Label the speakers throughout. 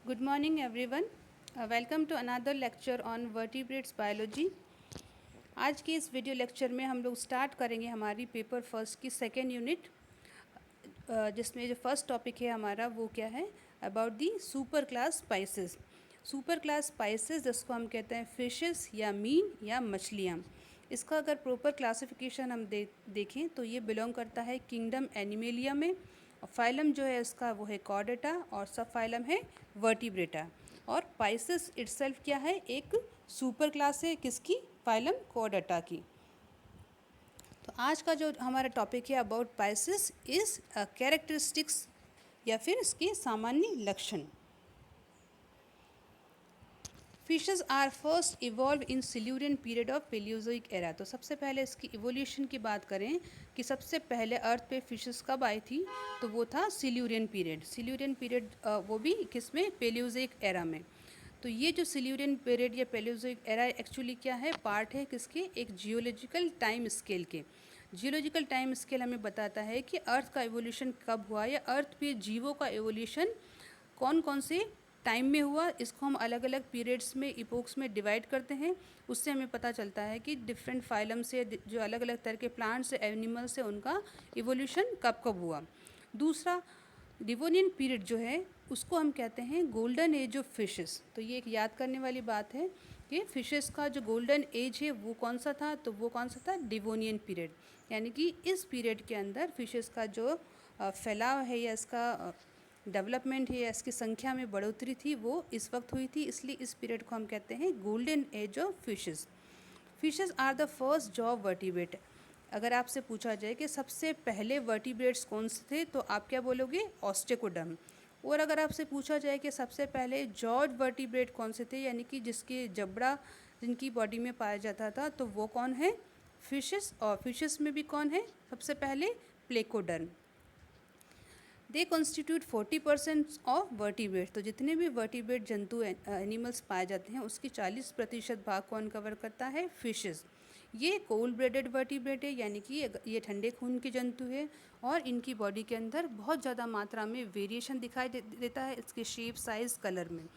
Speaker 1: Good morning everyone. Welcome to another lecture on vertebrates biology. आज के इस video lecture में हम लोग स्टार्ट करेंगे हमारी पेपर फर्स्ट की सेकेंड यूनिट, जिसमें जो फर्स्ट टॉपिक है हमारा वो क्या है, about the super class spices. Super class spices जिसको हम कहते हैं फिशेस या मीन या मछलियाँ। इसका अगर प्रॉपर क्लासिफिकेशन हम देखें तो ये बिलोंग करता है किंगडम एनिमेलिया में। और फाइलम जो है इसका वो है कॉर्डेटा और सब फाइलम है वर्टिब्रेटा। और पाइसेस इटसेल्फ क्या है, एक सुपर क्लास है किसकी, फाइलम कॉर्डेटा की। तो आज का जो हमारा टॉपिक है अबाउट पाइसेस इज कैरेक्टरिस्टिक्स या फिर इसके सामान्य लक्षण। Fishes are first evolve in Silurian period of Paleozoic era. तो सबसे पहले इसकी इवोल्यूशन की बात करें कि सबसे पहले अर्थ पे फिशेस कब आई थी, तो वो था सिल्यूरियन पीरियड। सिल्यूरियन पीरियड वो भी किसमें, पेलियोजोइक एरा में। तो ये जो सिल्यूरियन पीरियड या पेलियोजोइक एरा एक्चुअली क्या है, पार्ट है किसके, एक जियोलॉजिकल टाइम स्केल के। जियोलॉजिकल टाइम स्केल हमें बताता है कि अर्थ का एवोल्यूशन कब हुआ या अर्थ पे जीवों का एवोल्यूशन कौन कौन से टाइम में हुआ। इसको हम अलग अलग पीरियड्स में, इपोक्स में डिवाइड करते हैं। उससे हमें पता चलता है कि डिफरेंट फाइलम से, जो अलग अलग तरह के प्लांट्स एनिमल्स से, उनका इवोल्यूशन कब कब हुआ। दूसरा डिवोनियन पीरियड जो है उसको हम कहते हैं गोल्डन एज ऑफ फिशेस। तो ये एक याद करने वाली बात है कि फिशेस का जो गोल्डन एज है वो कौन सा था, तो वो कौन सा था, डिवोनियन पीरियड। यानी कि इस पीरियड के अंदर फिशेस का जो फैलाव है या इसका डेवलपमेंट है या इसकी संख्या में बढ़ोतरी थी वो इस वक्त हुई थी, इसलिए इस पीरियड को हम कहते हैं golden age of fishes. Fishes are the first jaw vertebrate. अगर आपसे पूछा जाए कि सबसे पहले वर्टिब्रेट्स कौन से थे, तो आप क्या बोलोगे, ऑस्टेकोडर्म। और अगर आपसे पूछा जाए कि सबसे पहले जॉर्ज वर्टिब्रेट कौन से थे, यानी कि जिसके जबड़ा जिनकी बॉडी में पाया जाता था, तो वो कौन है, फिशेस। और फिशेस में भी कौन है सबसे पहले, placoderm. They constitute 40% of vertebrate. तो जितने भी वर्टिब्रेट जंतु एनिमल्स पाए जाते हैं उसकी 40% भाग कौन कवर करता है, फिशेस। ये कोल्ड ब्लडेड वर्टिब्रेट है, यानी कि ये ठंडे खून के जंतु है और इनकी बॉडी के अंदर बहुत ज़्यादा मात्रा में वेरिएशन दिखाई देता है इसके शेप, साइज़, कलर में।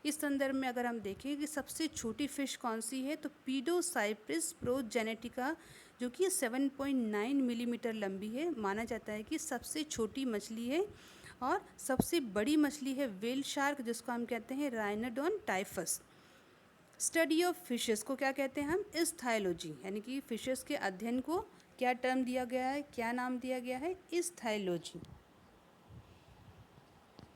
Speaker 1: इस संदर्भ में अगर हम देखें कि सबसे छोटी फ़िश कौन सी है, तो पीडोसाइप्रिस प्रोजेनेटिका, जो कि 7.9 मिलीमीटर लंबी है। माना जाता है कि सबसे छोटी मछली है। और सबसे बड़ी मछली है व्हेल शार्क, जिसको हम कहते हैं राइनोडोन टाइफस। स्टडी ऑफ फिशेस को क्या कहते हैं हम, इस्थाइलोजी। यानी कि फिशेस के अध्ययन को क्या टर्म दिया गया है, क्या नाम दिया गया है, ichthyology.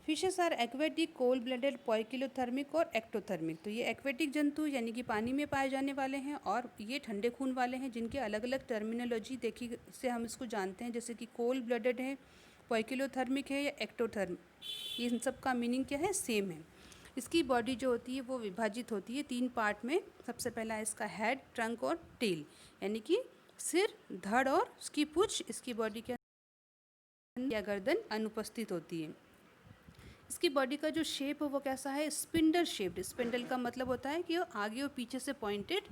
Speaker 1: Fishes are aquatic, cold blooded, poikilothermic और एक्टोथर्मिक। तो ये एक्वेटिक जंतु यानी कि पानी में पाए जाने वाले हैं, और ये ठंडे खून वाले हैं, जिनके अलग अलग टर्मिनोलॉजी देखी से हम इसको जानते हैं, जैसे कि कोल्ड ब्लडेड है, पॉइकिलोथर्मिक है या एक्टोथर्मिक। ये इन सब का मीनिंग क्या है, सेम है। इसकी बॉडी जो होती है वो विभाजित होती है 3 पार्ट में। सबसे पहला इसका हेड, ट्रंक और टेल, यानी कि सिर, धड़ और उसकी पूंछ। इसकी बॉडी के अंदर या गर्दन अनुपस्थित होती है। इसकी बॉडी का जो शेप है वो कैसा है, स्पिंडल शेप्ड। स्पिंडल का मतलब होता है कि वो आगे और पीछे से पॉइंटेड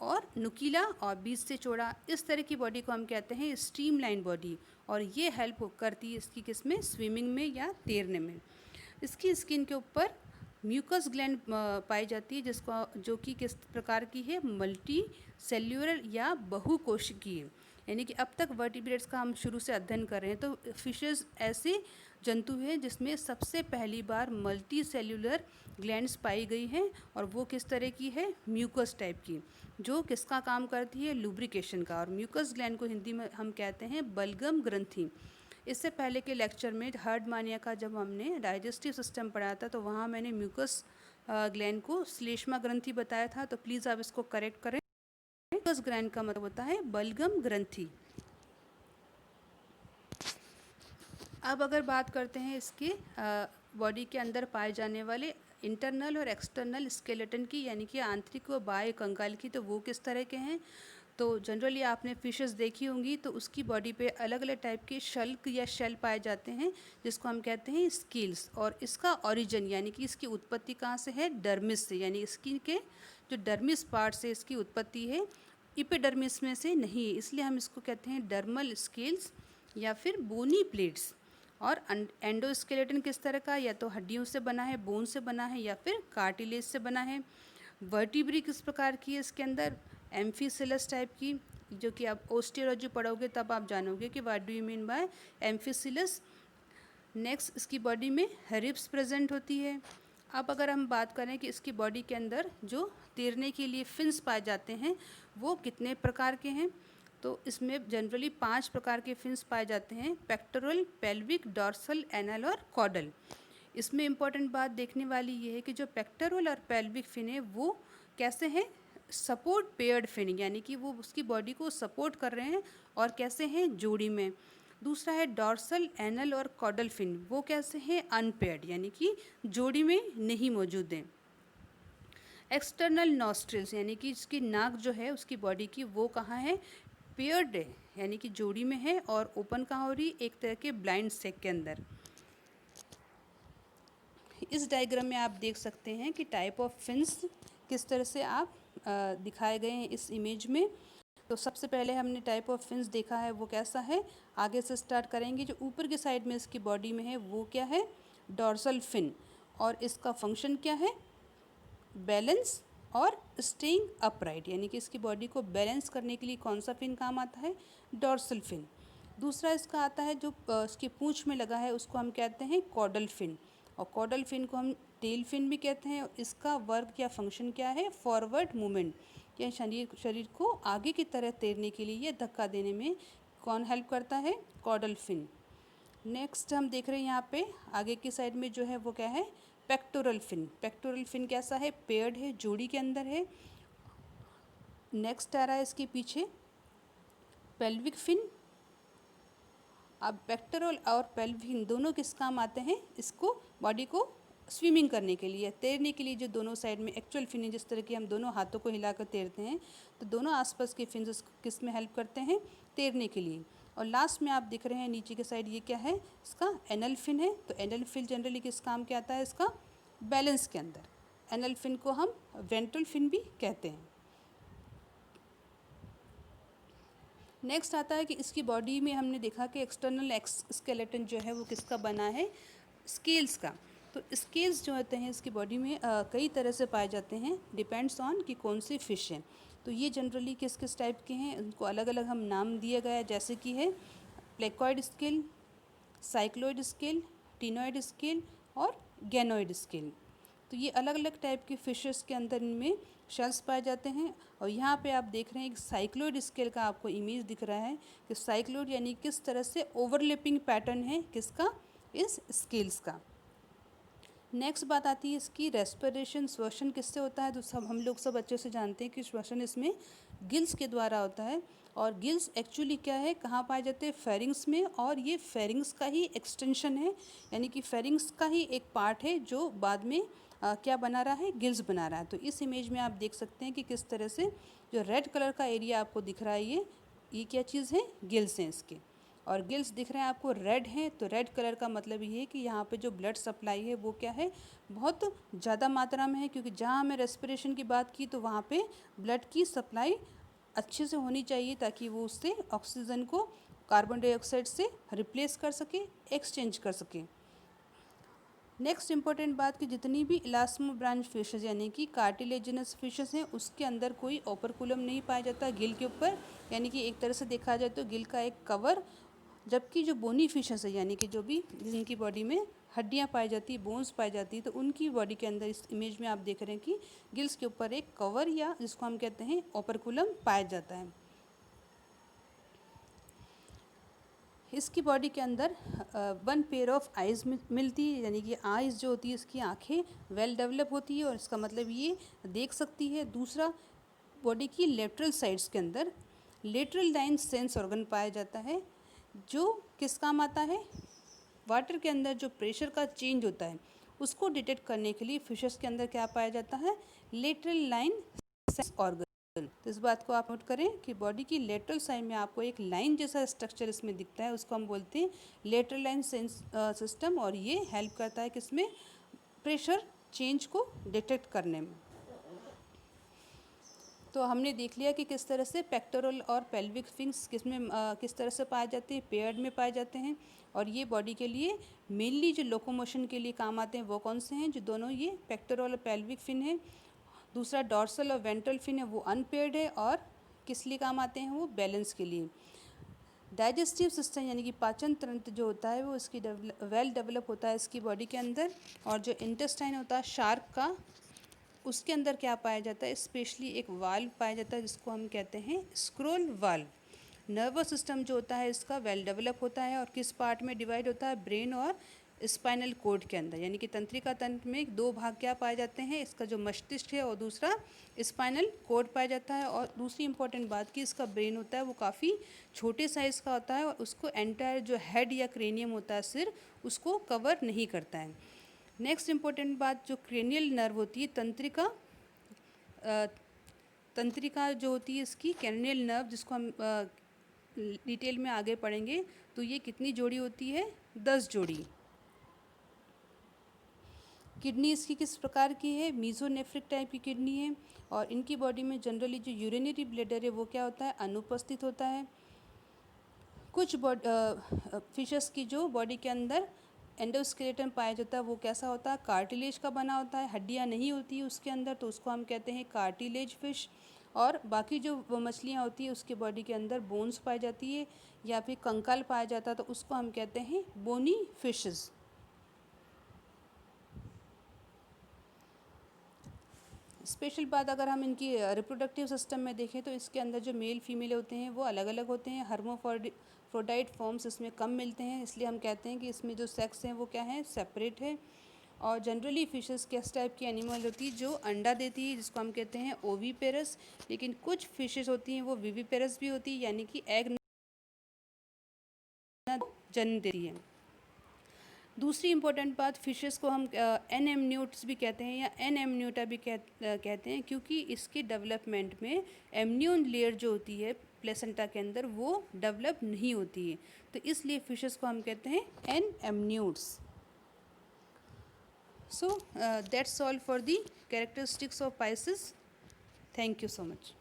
Speaker 1: और नुकीला और बीच से चौड़ा। इस तरह की बॉडी को हम कहते हैं स्ट्रीमलाइन बॉडी, और ये हेल्प करती है इसकी किसमें, स्विमिंग में या तैरने में। इसकी स्किन के ऊपर म्यूकस ग्लैंड पाई जाती है, जिसको जो कि किस प्रकार की है, मल्टी सेल्यूलर या बहुकोशिकीय। यानी कि अब तक वर्टिब्रेट्स का हम शुरू से अध्ययन कर रहे हैं, तो फिशेस ऐसे जंतु हैं जिसमें सबसे पहली बार मल्टी सेल्यूलर ग्लैंड्स पाई गई हैं, और वो किस तरह की है, म्यूकस टाइप की, जो किसका काम करती है, लुब्रिकेशन का। और म्यूकस ग्लैंड को हिंदी में हम कहते हैं बलगम ग्रंथि। इससे पहले के लेक्चर में हर्डमानिया का जब हमने डाइजेस्टिव सिस्टम पढ़ा था, तो वहाँ मैंने म्यूकस ग्लैंड को श्लेष्मा ग्रंथि बताया था, तो प्लीज़ आप इसको करेक्ट करें। म्यूकस ग्लैंड का मतलब होता है बलगम ग्रंथि। अब अगर बात करते हैं इसके बॉडी के अंदर पाए जाने वाले इंटरनल और एक्सटर्नल स्केलेटन की, यानी कि आंतरिक व बाह्य कंकाल की, तो वो किस तरह के हैं। तो जनरली आपने फिशेस देखी होंगी, तो उसकी बॉडी पे अलग अलग टाइप के शल्क या शेल पाए जाते हैं, जिसको हम कहते हैं स्केल्स। और इसका ओरिजिन यानी कि इसकी उत्पत्ति कहाँ से है, डर्मिस से। यानी स्किन के जो डर्मिस पार्ट से इसकी उत्पत्ति है, इपिडर्मिस में से नहीं है, इसलिए हम इसको कहते हैं डर्मल स्केल्स या फिर बोनी प्लेट्स। और एंडोस्केलेटन किस तरह का, या तो हड्डियों से बना है, बोन से बना है, या फिर कार्टिलेज से बना है। वर्टिब्री किस प्रकार की है इसके अंदर, एम्फीसिलस टाइप की, जो कि आप ओस्टियोलॉजी पढ़ोगे तब आप जानोगे कि what do you mean by amphicoelous. Next इसकी बॉडी में रिब्स प्रेजेंट होती है। अब अगर हम बात करें कि इसकी बॉडी के अंदर जो तैरने के लिए फिन्स पाए जाते हैं वो कितने प्रकार के हैं, तो इसमें जनरली 5 प्रकार के फिन्स पाए जाते हैं, पेक्टोरल, पेल्विक, डॉर्सल, एनल और कॉडल। इसमें इम्पॉर्टेंट बात देखने वाली ये है कि जो पेक्टोरल और पेल्विक फिन है वो कैसे हैं, सपोर्ट पेयर्ड फिन, यानी कि वो उसकी बॉडी को सपोर्ट कर रहे हैं और कैसे हैं, जोड़ी में। दूसरा है डॉर्सल, एनल और कॉडल फिन, वो कैसे हैं, अनपेयर्ड, यानी कि जोड़ी में नहीं मौजूद हैं। एक्सटर्नल नॉस्ट्रिल्स, यानी कि इसकी नाक जो है उसकी बॉडी की वो कहाँ है, पेयर्ड है, यानी कि जोड़ी में है, और ओपन कहाँ हो रही, एक तरह के ब्लाइंड सेक के अंदर। इस डायग्राम में आप देख सकते हैं कि टाइप ऑफ फिन्स किस तरह से आप दिखाए गए हैं इस इमेज में। तो सबसे पहले हमने टाइप ऑफ फिन्स देखा है वो कैसा है, आगे से स्टार्ट करेंगे। जो ऊपर की साइड में इसकी बॉडी में है वो क्या है, डॉर्सल फिन, और इसका फंक्शन क्या है, बैलेंस और स्टेइंग अपराइट, यानी कि इसकी बॉडी को बैलेंस करने के लिए कौन सा फिन काम आता है, डॉर्सल फिन। दूसरा इसका आता है जो इसकी पूंछ में लगा है उसको हम कहते हैं कॉडल फिन, और कॉडल फिन को हम टेल फिन भी कहते हैं। इसका वर्क या फंक्शन क्या है, फॉरवर्ड मूवमेंट, या शरीर को आगे की तरह तैरने के लिए या धक्का देने में कौन हेल्प करता है, कॉडल फिन। नेक्स्ट हम देख रहे हैं यहाँ पे आगे की साइड में जो है वो क्या है, पेक्टोरल फिन। पेक्टोरल फिन कैसा है, पेयर्ड है, जोड़ी के अंदर है। नेक्स्ट आ रहा है इसके पीछे पेल्विक फिन। अब पेक्टोरल और पेल्विक दोनों किस काम आते हैं, इसको बॉडी को स्विमिंग करने के लिए, तैरने के लिए, जो दोनों साइड में एक्चुअल फिन है, जिस तरह की हम दोनों हाथों को हिलाकर तैरते हैं, तो दोनों आसपास के फिन किस में हेल्प करते हैं, तैरने के लिए। और लास्ट में आप दिख रहे हैं नीचे के साइड ये क्या है, इसका एनल फिन है। तो एनल फिन जनरली किस काम के आता है, इसका बैलेंस के अंदर। एनल फिन को हम वेंट्रल फिन भी कहते हैं। नेक्स्ट आता है कि इसकी बॉडी में हमने देखा कि एक्सटर्नल स्केलेटन जो है वो किसका बना है, स्केल्स का। तो स्केल्स जो होते हैं इसकी बॉडी में कई तरह से पाए जाते हैं, डिपेंड्स ऑन कि कौन सी फिश है। तो ये जनरली किस किस टाइप के हैं, उनको अलग अलग हम नाम दिया गया है, जैसे कि है placoid scale, cycloid scale, ctenoid scale और गैनोइड स्केल। तो ये अलग अलग टाइप के फिशेस के अंदर इनमें शेल्स पाए जाते हैं। और यहाँ पे आप देख रहे हैं एक साइक्लोइड स्केल का आपको इमेज दिख रहा है कि साइक्लोइड यानी किस तरह से ओवरलैपिंग पैटर्न है किसका, इस स्केल्स का। नेक्स्ट बात आती है इसकी रेस्पिरेशन, श्वसन किससे होता है, तो हम लोग सब अच्छे से जानते हैं कि श्वसन इसमें गिल्स के द्वारा होता है। और गिल्स एक्चुअली क्या है, कहाँ पाए जाते हैं, फेरिंग्स में, और ये फेरिंग्स का ही एक्सटेंशन है, यानी कि फेरिंग्स का ही एक पार्ट है जो बाद में क्या बना रहा है, गिल्स बना रहा है। तो इस इमेज में आप देख सकते हैं कि किस तरह से जो रेड कलर का एरिया आपको दिख रहा है ये क्या चीज़ है, गिल्स हैं इसके। और गिल्स दिख रहे हैं आपको रेड हैं, तो रेड कलर का मतलब ये है कि यहाँ पे जो ब्लड सप्लाई है वो क्या है, बहुत ज़्यादा मात्रा में है, क्योंकि जहाँ हमें रेस्पिरेशन की बात की तो वहाँ पे ब्लड की सप्लाई अच्छे से होनी चाहिए ताकि वो उससे ऑक्सीजन को कार्बन डाइऑक्साइड से रिप्लेस कर सके, एक्सचेंज कर सके। नेक्स्ट इंपॉर्टेंट बात कि जितनी भी इलास्मो ब्रांच फिशेज यानी कि कार्टिलेजिनस फिशेज हैं उसके अंदर कोई ओपरकुलम नहीं पाया जाता गिल के ऊपर, यानी कि एक तरह से देखा जाए तो गिल का एक कवर। जबकि जो बोनी फिशेस है यानी कि जो भी जिनकी बॉडी में हड्डियां पाई जाती है, बोन्स पाई जाती है, तो उनकी बॉडी के अंदर इस इमेज में आप देख रहे हैं कि गिल्स के ऊपर एक कवर या जिसको हम कहते हैं ओपरकुलम पाया जाता है। इसकी बॉडी के अंदर 1 पेयर ऑफ आइज़ मिलती है, यानी कि आइज़ जो होती है इसकी आँखें वेल डेवलप होती है और इसका मतलब ये देख सकती है। दूसरा, बॉडी की लेटरल साइड्स के अंदर लेटरल लाइन सेंस ऑर्गन पाया जाता है जो किस काम आता है, वाटर के अंदर जो प्रेशर का चेंज होता है उसको डिटेक्ट करने के लिए फिशेस के अंदर क्या पाया जाता है, लेटरल लाइन सेंस ऑर्गन। तो इस बात को आप नोट करें कि बॉडी की लेटरल साइड में आपको एक लाइन जैसा स्ट्रक्चर इसमें दिखता है, उसको हम बोलते हैं लेटरल लाइन सेंस सिस्टम, और ये हेल्प करता है किसमें, प्रेशर चेंज को डिटेक्ट करने में। तो हमने देख लिया कि किस तरह से पेक्टोरल और पेल्विक फिंस किस तरह से पाए जाते हैं, पेयर्ड में पाए जाते हैं। और ये बॉडी के लिए मेनली जो लोकोमोशन के लिए काम आते हैं वो कौन से हैं, जो दोनों ये पेक्टोरल और पेल्विक फिन है। दूसरा डॉर्सल और वेंट्रल फिन है वो अनपेयर्ड है, और किस लिए काम आते हैं, वो बैलेंस के लिए। डाइजेस्टिव सिस्टम यानी कि पाचन तंत्र जो होता है वो इसकी वेल डेवलप होता है इसकी बॉडी के अंदर। और जो इंटेस्टाइन होता है शार्क का, उसके अंदर क्या पाया जाता है, स्पेशली एक वाल्व पाया जाता है जिसको हम कहते हैं स्क्रोल वाल्व। नर्वस सिस्टम जो होता है इसका वेल डेवलप होता है, और किस पार्ट में डिवाइड होता है, ब्रेन और स्पाइनल कोड के अंदर। यानी कि तंत्रिका तंत्र में दो भाग क्या पाए जाते हैं, इसका जो मस्तिष्क है और दूसरा स्पाइनल कोड पाया जाता है। और दूसरी इंपॉर्टेंट बात कि इसका ब्रेन होता है वो काफ़ी छोटे साइज़ का होता है, और उसको एंटायर जो हेड या क्रेनियम होता है सिर, उसको कवर नहीं करता है। नेक्स्ट इंपॉर्टेंट बात, जो क्रेनियल नर्व होती है तंत्रिका जो होती है इसकी क्रेनियल नर्व, जिसको हम डिटेल में आगे पढ़ेंगे, तो ये कितनी जोड़ी होती है, 10 जोड़ी। किडनी इसकी किस प्रकार की है, मीजोनेफ्रिक टाइप की किडनी है। और इनकी बॉडी में जनरली जो यूरिनरी ब्लैडर है वो क्या होता है, अनुपस्थित होता है। कुछ फिशेस की जो बॉडी के अंदर एंडोस्केलेटन पाया जाता है वो कैसा होता है, कार्टिलेज का बना होता है, हड्डियां नहीं होती है उसके अंदर, तो उसको हम कहते हैं कार्टिलेज फिश। और बाकी जो वो मछलियाँ होती है उसके बॉडी के अंदर बोन्स पाई जाती है या फिर कंकाल पाया जाता है, तो उसको हम कहते हैं बोनी फिशेस। स्पेशल बात अगर हम इनकी रिप्रोडक्टिव सिस्टम में देखें तो इसके अंदर जो मेल फीमेल होते हैं वो अलग अलग होते हैं। हर्माफ्रोडाइट फॉर्म्स इसमें कम मिलते हैं, इसलिए हम कहते हैं कि इसमें जो सेक्स हैं वो क्या है, सेपरेट है। और जनरली फिशेस किस टाइप की एनिमल होती है, जो अंडा देती है जिसको हम कहते हैं ओवीपेरस। लेकिन कुछ फिशेस होती हैं वो विविपेरस भी होती है, यानी कि एग जन्म देती है। दूसरी इंपॉर्टेंट बात, फिशेस को हम एनएमन्यूट्स भी कहते हैं या एनएमन्यूटा भी कहते हैं, क्योंकि इसके डेवलपमेंट में एमन्यून लेयर जो होती है प्लेसेंटा के अंदर वो डेवलप नहीं होती है, तो इसलिए फिशेस को हम कहते हैं anamniotes. So that's all for the characteristics of pisces. Thank you so much.